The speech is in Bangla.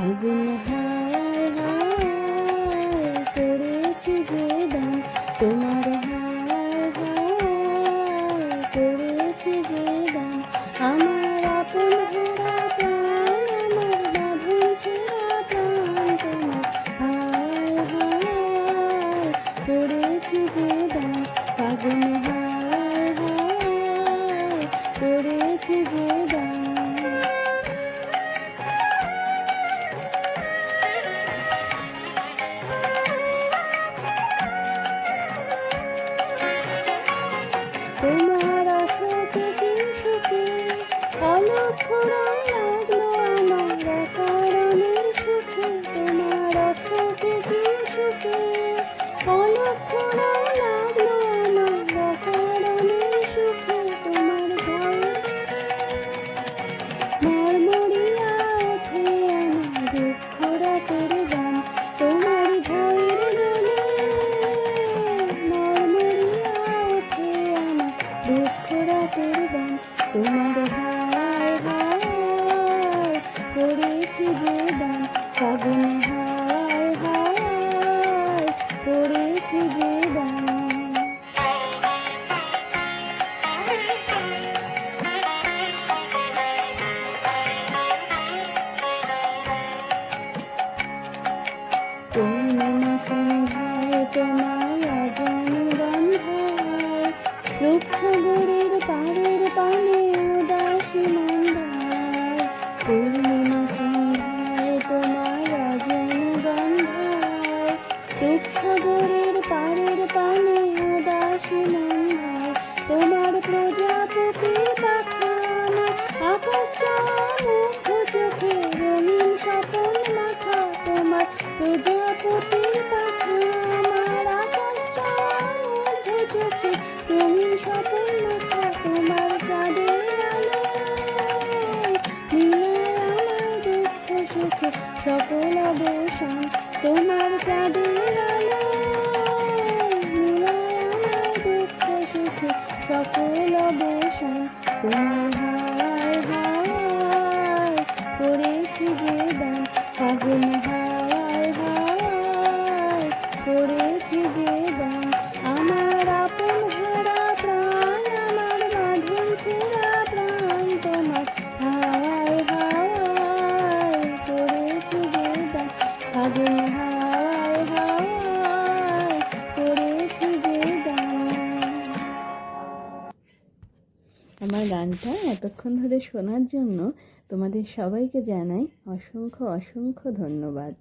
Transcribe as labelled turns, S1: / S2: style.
S1: ফাগুন হাওয়ায় হাওয়ায় করেছি যে দান, তোমার হাওয়ায় হাওয়ায় করেছি যে দান। আমার আপন হারা প্রাণ, আমার বাঁধন ছেঁড়া প্রাণ, তোমার হাওয়ায় হাওয়ায় করেছি যে দান। ফাগুন হাওয়ায় হাওয়ায় করেছি যে দান। তোমার অশোকে কিংসুকে অলক্ষ রং লাগলো আমার অকারণের সুখে। তোমার অশোকে কিংসুকে অলক্ষ রং লাগলো আমার অকারণের সুখে। তোমার ভয়ে মরমরিয়া ওঠে আমার দুঃখ রাতের গান। তোমার ঝড়ের দোলে মরমরিয়া ওঠে আমার দুঃখ রাতের গান। তোমার হাওয়ায় হাওয়ায় করেছি যে দান, ফাগুন হাওয়ায় হাওয়ায় করেছি যে দান। পূর্ণিমা সন্ধ্যায় তোমার রজনীগন্ধায় রূপসাগরের পাড়ের পানে উদাসী মন্দায়। পূর্ণিমা সন্ধ্যায় তোমার রজনীগন্ধায় রূপসাগরের পাড়ের পানে উদাসী মন্দায়। তোমার প্রজাপতির পাখা আমার আকাশ চাওয়া মুগ্ধ চোখে রঙিন স্বপন মাখা। তোমার প্রজাপতির পাখা আমার আকাশ চাওয়া মুগ্ধ চোখে রঙিন স্বপন মাখা। তোমার চাঁদের আলো মিলায় আমার দুঃখ সুখে সকল অবসান। তোমার চাঁদের আলো মিলায় আমার দুঃখ সুখে সকল অবসান। তোমার হাওয়ায় হাওয়ায় করেছি যে দান, ফাগুন হাওয়ায় হাওয়ায় করেছি যে দান। আমার আপন হারা প্রাণ, আমার বাঁধন ছেঁড়া প্রাণ, তোমার হাওয়ায় হাওয়ায় করেছি যে দান। ফাগুন হাওয়ায় হাওয়ায় করেছি যে দান। আমার গানটা এতক্ষণ ধরে শোনার জন্য তোমাদের সবাইকে জানাই অসংখ্য অসংখ্য ধন্যবাদ।